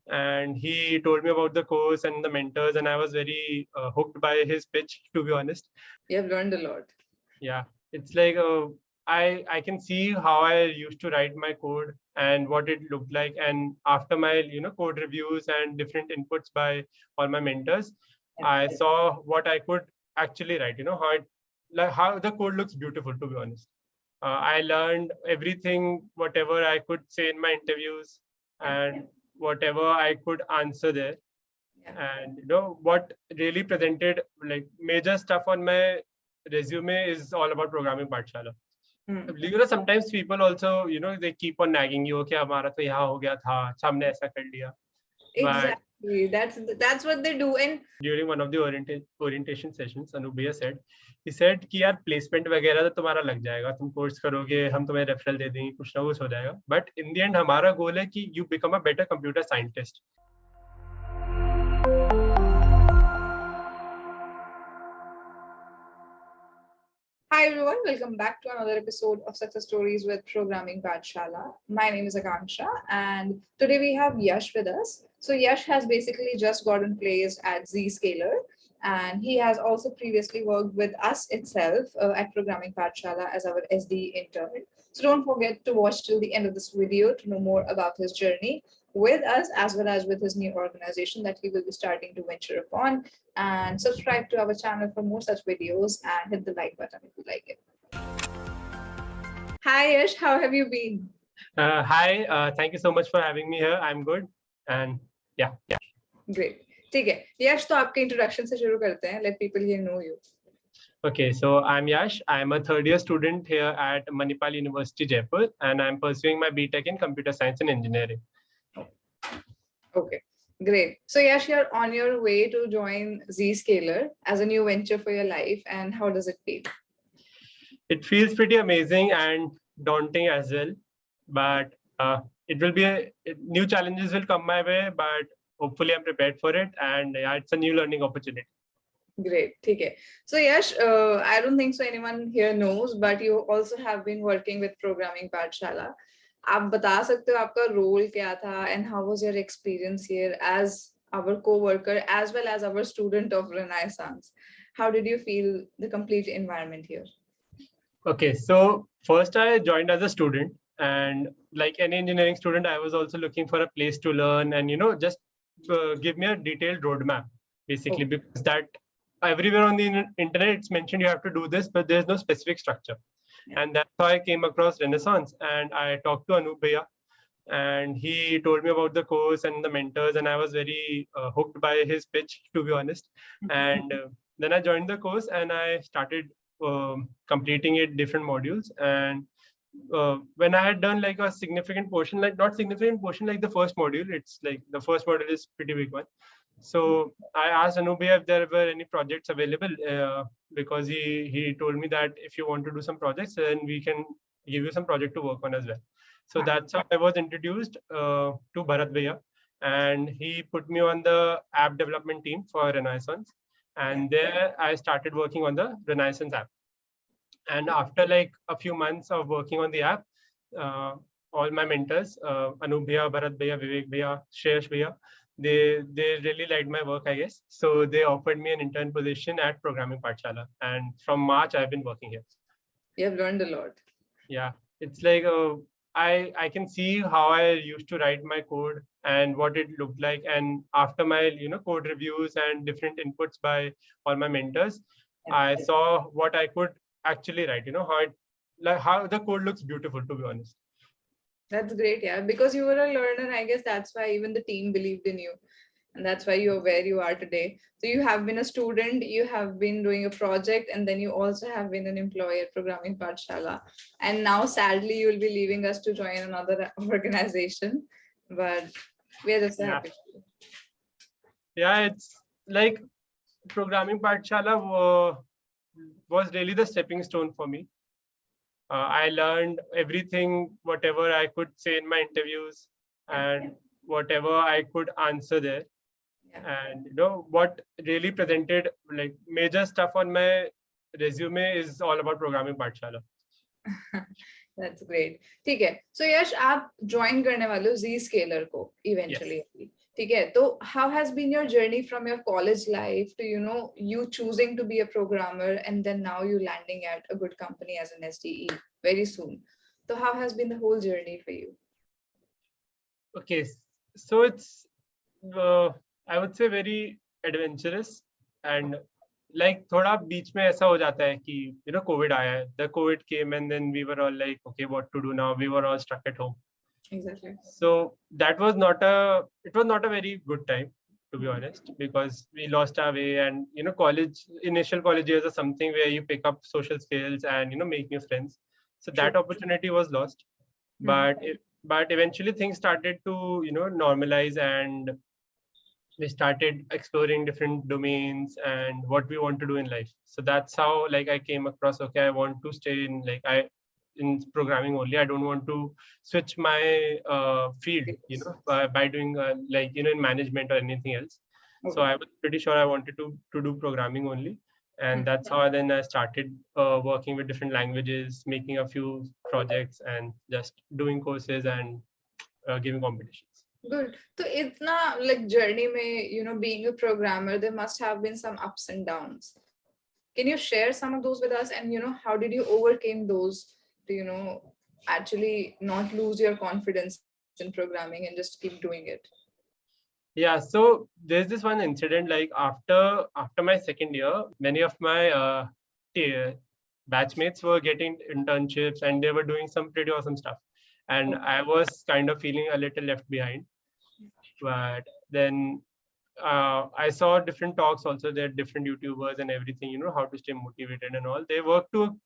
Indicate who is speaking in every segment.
Speaker 1: and he told me about the course and the mentors, and I was very hooked by his pitch, to be honest.
Speaker 2: You have learned a lot.
Speaker 1: Yeah, it's like I can see how I used to write my code and what it looked like, and after my code reviews and different inputs by all my mentors, I saw what I could actually write. How it, like how the code looks beautiful, to be honest. I learned everything, whatever I could say in my interviews, and whatever I could answer there. And what really presented like major stuff on my resume is all about Programming Pathshala. Sometimes people also they keep on nagging you, okay, हमारा तो यहाँ हो गया था, अच्छा हमने ऐसा कर लिया.
Speaker 2: Exactly, that's what they do. And
Speaker 1: during one of the orientation sessions, Anubhaiya said, he said कि यार placement वगैरह तो तुम्हारा लग जाएगा, तुम कोर्स करोगे, हम तुम्हें रेफरल दे देंगे, कुछ ना कुछ हो जाएगा. But in the end हमारा गोल है कि you become a better computer scientist.
Speaker 2: hi everyone, welcome back to another episode of Success Stories with Programming Pathshala. My name is Akanksha, and today we have Yash with us. So Yash has basically just gotten placed at Zscaler, and he has also previously worked with us itself at Programming Pathshala as our SD intern. So don't forget to watch till the end of this video to know more about his journey with us as well as with his new organization that he will be starting to venture upon. And subscribe to our channel for more such videos and hit the like button if you like it. Hi Yash, how have you been?
Speaker 1: Hi, thank you so much for having me here. I'm good, and yeah.
Speaker 2: Great. ठीक है, यश तो आपके introduction से शुरू करते हैं. Let people here know you.
Speaker 1: Okay, so I'm Yash. I'm a third year student here at Manipal University, Jaipur, and I'm pursuing my BTech in Computer Science and Engineering.
Speaker 2: Okay, great. So Yash, you're on your way to join Zscaler as a new venture for your life, and how does it feel?
Speaker 1: It feels pretty amazing and daunting as well, but it will be new challenges will come my way, but hopefully I'm prepared for it, and yeah, it's a new learning opportunity.
Speaker 2: Great. Okay. So Yash, I don't think so anyone here knows, but you also have been working with Programming Pathshala. आप बता सकते हो आपका role क्या था and how was your experience here as our co-worker as well as our student of Renaissance? How did you feel the complete environment here?
Speaker 1: Okay, so first I joined as a student, and like any engineering student, I was also looking for a place to learn and just give me a detailed roadmap, basically, because that everywhere on the internet it's mentioned you have to do this, but there's no specific structure. And that's how I came across Renaissance, and I talked to Anubhaiya, and he told me about the course and the mentors, and I was very hooked by his pitch, to be honest. And then I joined the course and I started completing it, different modules. And when I had done like a significant portion, like not significant portion like the first module, it's like the first module is pretty big one. So I asked Anubhaiya if there were any projects available, because he told me that if you want to do some projects, then we can give you some project to work on as well. So that's how I was introduced to Bharat Bhaiya, and he put me on the app development team for Renaissance. And there I started working on the Renaissance app. And after like a few months of working on the app, all my mentors, Anubhaiya, Bharat Bhaiya, Vivek Bhaiya, Shreyash Bhaiya, they really liked my work, I guess. So they offered me an intern position at Programming Pathshala. And from March, I've been working here.
Speaker 2: You have learned a lot.
Speaker 1: Yeah, it's like I can see how I used to write my code and what it looked like. And after my code reviews and different inputs by all my mentors, I saw what I could actually write. How the code looks beautiful, to be honest.
Speaker 2: That's great, yeah. Because you were a learner, I guess that's why even the team believed in you. And that's why you're where you are today. So you have been a student, you have been doing a project, and then you also have been an employee at Programming Pathshala. And now, sadly, you will be leaving us to join another organization. But we're just happy.
Speaker 1: Yeah, it's like Programming Pathshala was really the stepping stone for me. I learned everything, whatever I could say in my interviews, and whatever I could answer there. And what really presented like major stuff on my resume is all about Programming Pathshala.
Speaker 2: That's great. ठीक है. So Yash, आप join करने वाले हो Zscaler को eventually. Yes. Okay, so how has been your journey from your college life to, you choosing to be a programmer and then now you landing at a good company as an SDE very soon? So how has been the whole journey for you?
Speaker 1: Okay, so it's I would say very adventurous and like थोड़ा बीच में ऐसा हो जाता है कि COVID आया है. The COVID came and then we were all like, okay, what to do now? We were all stuck at home.
Speaker 2: Exactly.
Speaker 1: So that was not a very good time, to be honest, because we lost our way. And initial college years are something where you pick up social skills and make new friends. So that
Speaker 2: True.
Speaker 1: opportunity was lost. But eventually things started to normalize, and we started exploring different domains and what we want to do in life. So that's how like I came across, okay, I want to stay in in programming only. I don't want to switch my field by doing in management or anything else. So
Speaker 2: Okay.
Speaker 1: I was pretty sure I wanted to do programming only. And that's how then I started working with different languages, making a few projects and just doing courses and giving competitions.
Speaker 2: Good. So it's not like journey may, being a programmer, there must have been some ups and downs. Can you share some of those with us? And how did you overcame those to, actually not lose your confidence in programming and just keep doing it?
Speaker 1: Yeah, so there's this one incident like after my second year, many of my batchmates were getting internships and they were doing some pretty awesome stuff. And I was kind of feeling a little left behind. But then I saw different talks also. There are different YouTubers and everything, how to stay motivated and all. They work to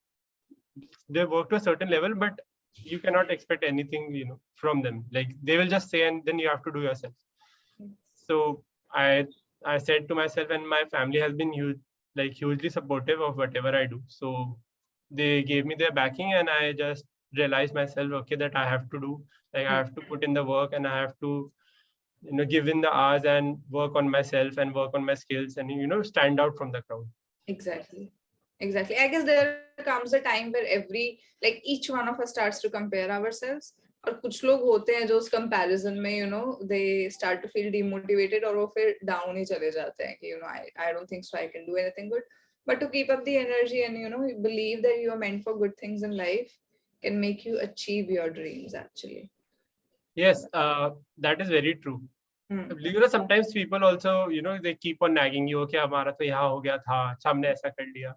Speaker 1: a certain level, but you cannot expect anything, from them. Like they will just say and then you have to do yourself. So I said to myself, and my family has been hugely supportive of whatever I do. So they gave me their backing, and I just realized myself, okay, that I have to do, like I have to put in the work, and I have to give in the hours and work on myself and work on my skills, and stand out from the crowd.
Speaker 2: Exactly. Exactly. I guess there comes a time where like each one of us starts to compare ourselves. और कुछ लोग होते हैं जो उस comparison में they start to feel demotivated और वो फिर down ही चले जाते हैं कि I don't think so I can do anything good. But to keep up the energy and believe that you are meant for good things in life can make you achieve your dreams actually.
Speaker 1: Yes, that is very true. Sometimes people also they keep on nagging you, okay, हमारा तो यहाँ हो गया था, हमने ऐसा कर लिया.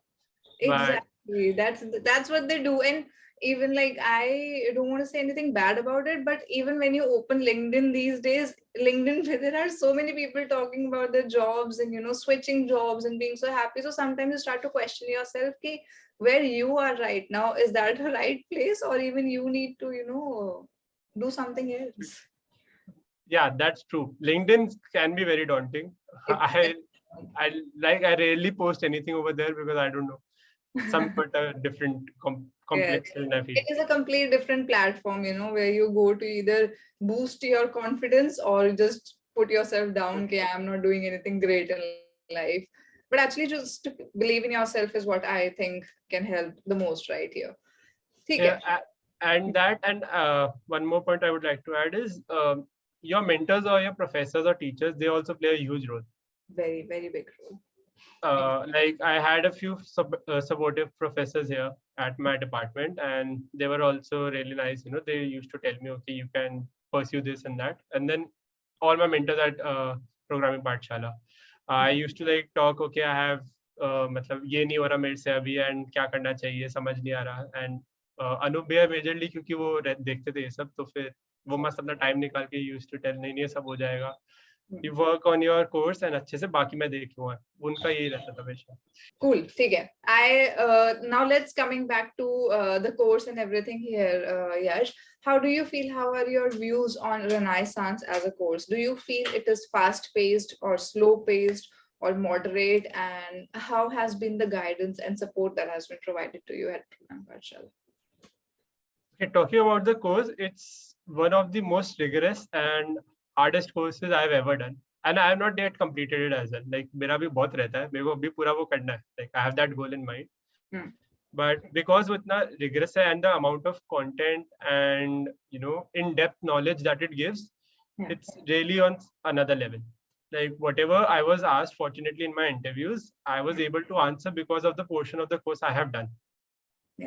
Speaker 2: Exactly. That's what they do. And even like I don't want to say anything bad about it, but even when you open LinkedIn these days, LinkedIn there are so many people talking about their jobs and switching jobs and being so happy. So sometimes you start to question yourself, okay, where you are right now, is that the right place, or even you need to do something else?
Speaker 1: Yeah, that's true. LinkedIn can be very daunting. I rarely post anything over there because I don't know. Some put a different complex and I feel.
Speaker 2: It is a complete different platform, where you go to either boost your confidence or just put yourself down. Okay, I am not doing anything great in life. But actually, just to believe in yourself is what I think can help the most right here.
Speaker 1: Yeah, and one more point I would like to add is your mentors or your professors or teachers, they also play a huge role.
Speaker 2: Very, very big role.
Speaker 1: Like I had a few supportive professors here at my department, and they were also really nice. They used to tell me, okay, you can pursue this and that. And then all my mentors at Programming Pathshala, I used to like talk, okay, I have मतलब ये नहीं हो रहा मेरे से अभी and क्या करना चाहिए समझ नहीं आ रहा एंड अनूप भैया मेजरली क्योंकि वो देखते थे ये सब तो फिर वो मस्त अपना टाइम निकाल के यूज्ड टू टेल नहीं ये सब हो जाएगा you work on your course and अच्छे से बाकी मैं देख लूंगा उनका यही रहता था हमेशा.
Speaker 2: Cool. ठीक है. Now let's coming back to the course and everything here, Yash. How do you feel? How are your views on Renaissance as a course? Do you feel it is fast-paced or slow-paced or moderate? And how has been the guidance and support that has been provided to you at Programming Pathshala?
Speaker 1: Okay, talking about the course, it's one of the most rigorous and hardest courses I've ever done. And I have not yet completed it as well. Like, मेरा भी बहुत रहता है, मेरे को अभी पूरा वो करना है. Like, I have that goal in mind. But because वो इतना rigorous है and the amount of content and in-depth knowledge that it gives, It's really on another level. Like whatever I was asked, fortunately in my interviews, I was able to answer because of the portion of the course I have done.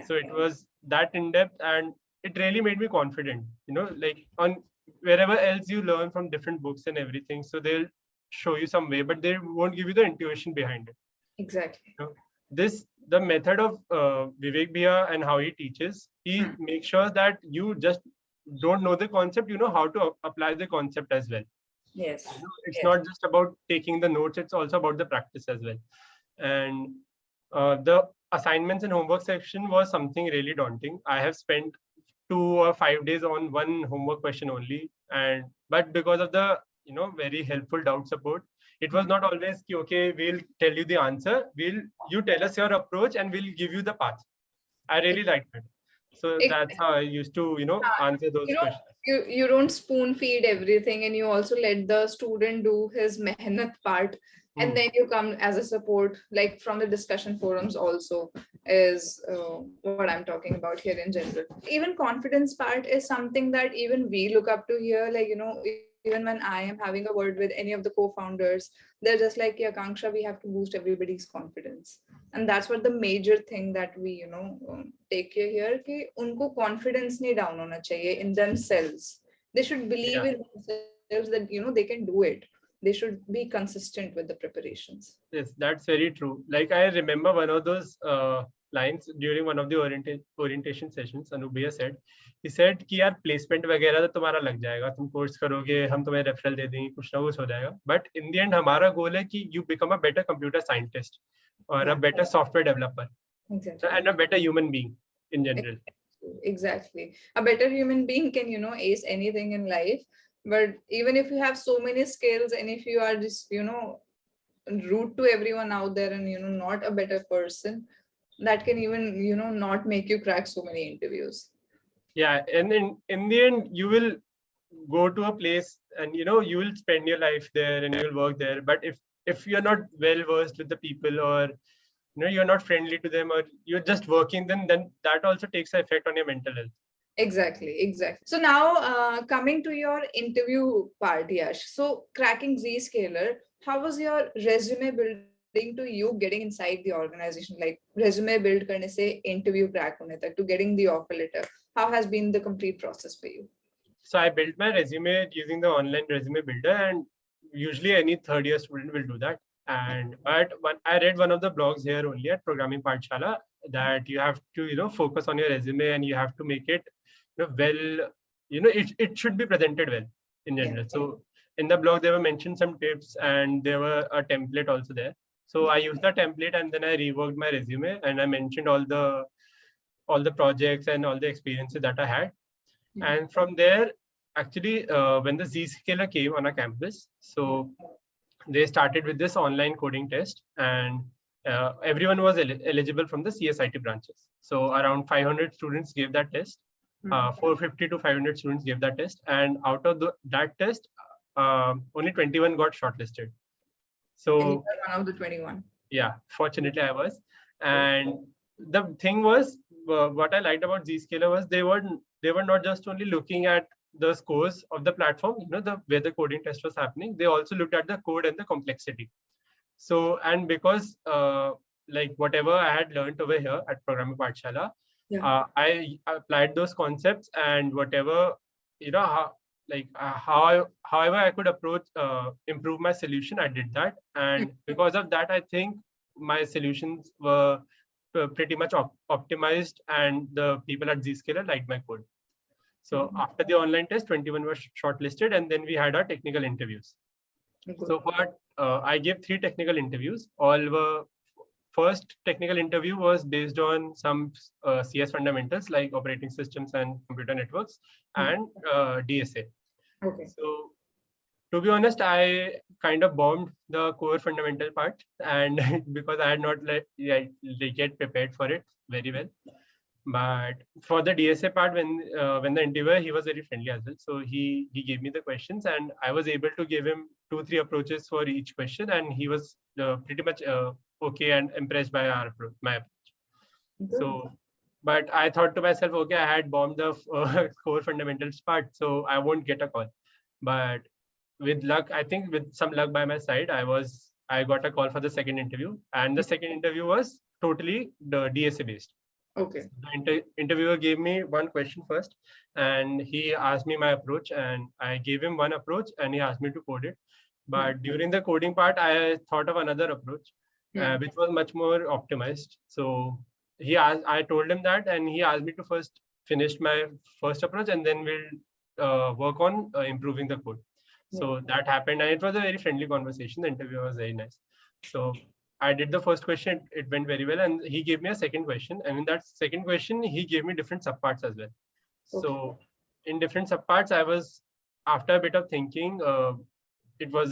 Speaker 1: So it was that in depth, and it really made me confident, like on wherever else you learn from different books and everything. So they'll show you some way, but they won't give you the intuition behind it.
Speaker 2: Exactly.
Speaker 1: The method of Vivek Bhaiya and how he teaches, he makes sure that you just don't know the concept, you know how to apply the concept as well.
Speaker 2: Yes.
Speaker 1: It's not just about taking the notes, it's also about the practice as well. And the assignments and homework section was something really daunting. I have spent 2 or 5 days on one homework question only, but because of the very helpful doubt support, it was not always okay, we'll tell you the answer, you tell us your approach and we'll give you the path. I really liked it. So that's how I used to answer those questions.
Speaker 2: You don't spoon feed everything, and you also let the student do his mehnat part, and then you come as a support, like from the discussion forums also is what I'm talking about here in general. Even confidence part is something that even we look up to here, like even when I am having a word with any of the co-founders, they're just like, yeah, Kanksha, we have to boost everybody's confidence. And that's what the major thing that we take care here, कि उनको confidence नहीं down होना चाहिए in themselves. They should believe in themselves that they can do it. They should be consistent with the preparations.
Speaker 1: Yes, that's very true. Like I remember one of those lines during one of the orientation sessions. Anubhaiya said, he said कि यार placement वगैरह तो तुम्हारा लग जाएगा, तुम course करोगे, हम तुम्हें रेफरल दे देंगे, कुछ ना कुछ हो जाएगा. But in the end हमारा goal है कि you become a better computer scientist or a better software developer, and a better human being in general.
Speaker 2: Exactly. A better human being can ace anything in life. But even if you have so many skills, and if you are just rude to everyone out there, and not a better person, that can even not make you crack so many interviews.
Speaker 1: Yeah, and in the end you will go to a place and you will spend your life there and you will work there. But if you're not well versed with the people, or you're not friendly to them, or you're just working, then that also takes an effect on your mental health.
Speaker 2: Exactly. So now coming to your interview part, Yash. So cracking Zscaler, how was your resume building to you getting inside the organization? Like resume build karne se interview crack hone tak to getting the offer letter. How has been the complete process for you?
Speaker 1: So I built my resume using the online resume builder, and usually any third year student will do that. But I read one of the blogs here only at Programming Pathshala that you have to focus on your resume and you have to make it well, it should be presented well in general. So in the blog, there were mentioned some tips and there were a template also there. So I used the template and then I reworked my resume and I mentioned all the projects and all the experiences that I had. And from there, actually, when the Zscaler came on our campus, so they started with this online coding test, and everyone was eligible from the CSIT branches. So around 500 students gave that test. 450 to 500 students gave that test, and out of that test, only 21 got shortlisted. So
Speaker 2: and you were one of the 21.
Speaker 1: Yeah, fortunately I was. And the thing was, what I liked about Zscaler was they were not just only looking at the scores of the platform, where the coding test was happening. They also looked at the code and the complexity. So, and because like whatever I had learned over here at Programming Pathshala, I applied those concepts, and whatever however I could improve my solution, I did that. And because of that, I think my solutions were pretty much optimized, and the people at Zscaler liked my code. So after the online test, 21 were shortlisted, and then we had our technical interviews. So for I gave 3 technical interviews. First technical interview was based on some CS fundamentals like operating systems and computer networks and DSA.
Speaker 2: Okay.
Speaker 1: So to be honest, I kind of bombed the core fundamental part, and because I had not yet prepared for it very well. But for the DSA part, when the interviewer, he was very friendly as well. So he gave me the questions, and I was able to give him 2-3 approaches for each question, and he was pretty much okay and impressed by my approach. So, but I thought to myself, okay, I had bombed the core fundamentals part, so I won't get a call. But with luck, I think with some luck by my side, I got a call for the second interview, and the second interview was totally the DSA based.
Speaker 2: Okay.
Speaker 1: The interviewer gave me one question first, and he asked me my approach, and I gave him one approach, and he asked me to code it. But during the coding part, I thought of another approach, which was much more optimized. So I told him that, and he asked me to first finish my first approach, and then we'll work on improving the code. So that happened, and it was a very friendly conversation. The interview was very nice. So I did the first question, it went very well, and he gave me a second question. And in that second question, he gave me different subparts as well. Okay. So in different subparts, I was, after a bit of thinking, it was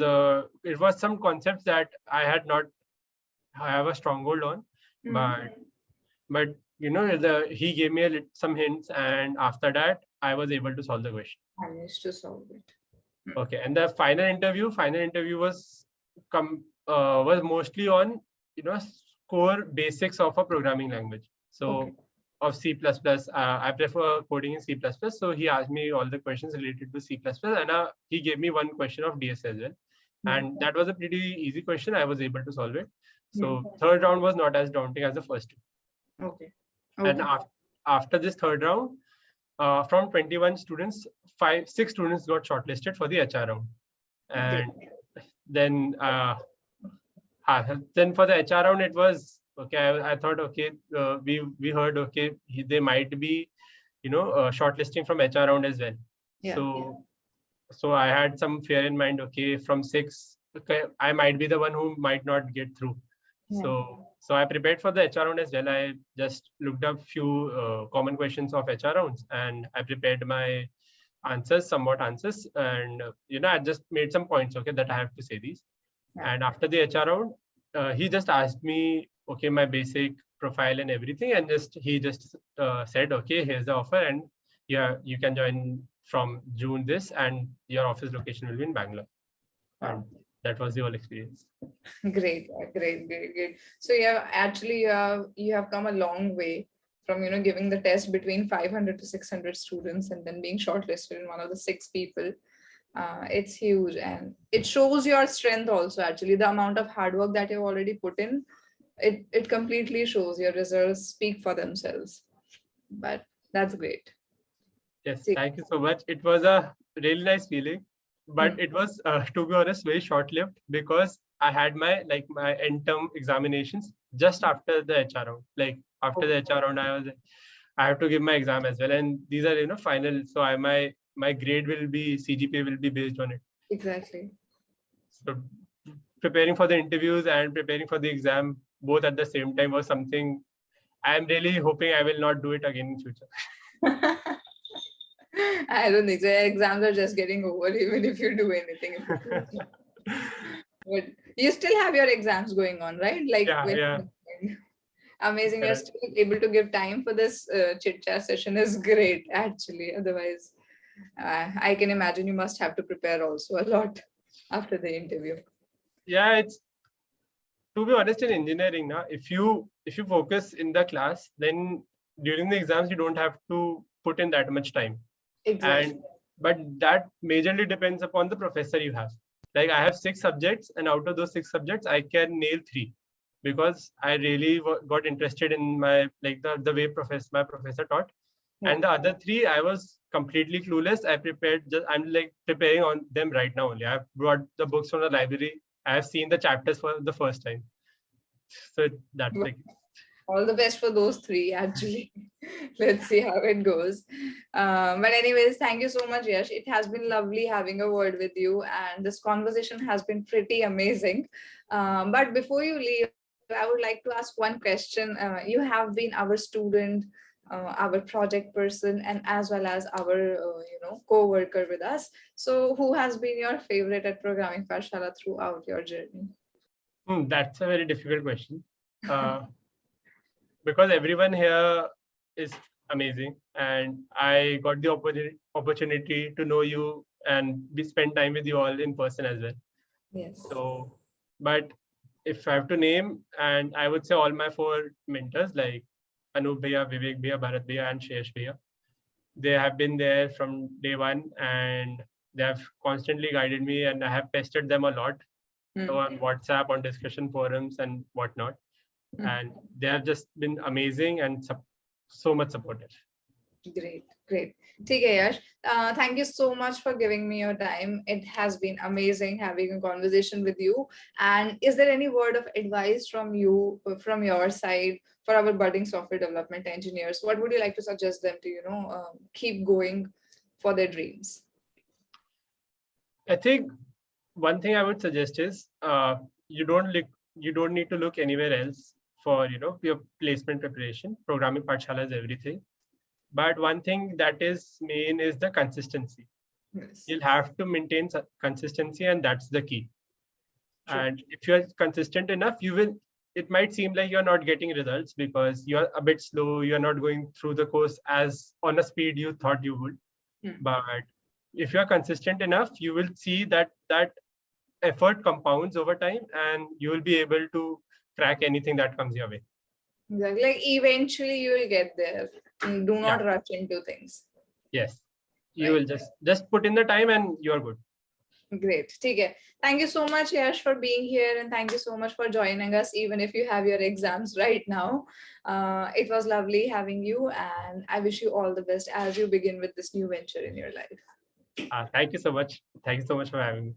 Speaker 1: some concepts that I had not have a stronghold on, but he gave me some hints, and after that, I was able to solve the question.
Speaker 2: Managed to solve it.
Speaker 1: Okay, and the final interview was mostly on core basics of a programming language. So of C++, I prefer coding in C++. So he asked me all the questions related to C++, and he gave me one question of DS as well. And that was a pretty easy question. I was able to solve it. So third round was not as daunting as the first two.
Speaker 2: Okay.
Speaker 1: And after this third round, from 21 students, 6 students got shortlisted for the HR round. And then for the HR round, it was okay. I thought, okay, we heard, okay, they might be, shortlisting from HR round as well. So I had some fear in mind. Okay, from 6, okay, I might be the one who might not get through. So I prepared for the HR round as well. I just looked up few common questions of HR rounds, and I prepared my somewhat answers, and I just made some points, okay, that I have to say these. And after the HR round, he just asked me, okay, my basic profile and everything, and he just said, okay, here's the offer, and yeah, you can join from June this, and your office location will be in Bangalore. And that was the whole experience.
Speaker 2: Great. So you have come a long way from giving the test between 500 to 600 students and then being shortlisted in one of the 6 people. It's huge, and it shows your strength also. Actually, the amount of hard work that you've already put in, it completely shows. Your results speak for themselves. But that's great.
Speaker 1: Yes, thank you so much. It was a really nice feeling, but it was, to be honest, very short-lived, because I had my end term examinations just after the HR round. Like after the HR round, I have to give my exam as well, and these are final. So my grade will be, CGPA will be based on it.
Speaker 2: Exactly.
Speaker 1: So preparing for the interviews and preparing for the exam both at the same time was something I'm really hoping I will not do it again in future.
Speaker 2: I don't think so. Exams are just getting over, even if you do anything. But you still have your exams going on, right? Amazing. You're still able to give time for this chit chat session is great, actually. Otherwise, I can imagine you must have to prepare also a lot after the interview.
Speaker 1: Yeah, it's, to be honest, in engineering now, if you focus in the class, then during the exams you don't have to put in that much time.
Speaker 2: Exactly.
Speaker 1: But that majorly depends upon the professor you have. Like I have 6 subjects, and out of those 6 subjects, I can nail 3 because I really got interested in my the way my professor taught. And the other 3, I was completely clueless. I'm preparing on them right now only. I've brought the books from the library. I have seen the chapters for the first time. So that's
Speaker 2: all the best for those 3, actually. Let's see how it goes. But anyways, thank you so much, Yash. It has been lovely having a word with you, and this conversation has been pretty amazing. But before you leave, I would like to ask one question. You have been our student, our project person, and as well as our co-worker with us. So who has been your favorite at Programming Pathshala throughout your journey?
Speaker 1: That's a very difficult question. Because everyone here is amazing, and I got the opportunity to know you and spend time with you all in person as well.
Speaker 2: Yes.
Speaker 1: So, but if I have to name, and I would say all my 4 mentors, like Anup Bhaiya, Vivek Bhaiya, Bharat Bhaiya, and Shesh Bhaiya, they have been there from day one, and They have constantly guided me, and I have pestered them a lot on WhatsApp, on discussion forums, and whatnot. And they have just been amazing and so much supportive.
Speaker 2: Great, great. Okay, Yash. Thank you so much for giving me your time. It has been amazing having a conversation with you. And is there any word of advice from you, from your side, for our budding software development engineers? What would you like to suggest them to, keep going for their dreams?
Speaker 1: I think one thing I would suggest is you don't need to look anywhere else for your placement preparation. Programming Pathshala is everything. But one thing that is main is the consistency.
Speaker 2: Yes.
Speaker 1: You'll have to maintain consistency, and that's the key.
Speaker 2: True.
Speaker 1: And if you're consistent enough, it might seem like you're not getting results because you're a bit slow, you're not going through the course as on a speed you thought you would. But if you're consistent enough, you will see that effort compounds over time, and you will be able to crack anything that comes your way.
Speaker 2: Exactly. Like eventually you will get there. Do not rush into things.
Speaker 1: Yes. You will just put in the time and you're good.
Speaker 2: Great. Okay. Thank you so much, Yash, for being here, and thank you so much for joining us, even if you have your exams right now. It was lovely having you, and I wish you all the best as you begin with this new venture in your life.
Speaker 1: Thank you so much. Thank you so much for having me.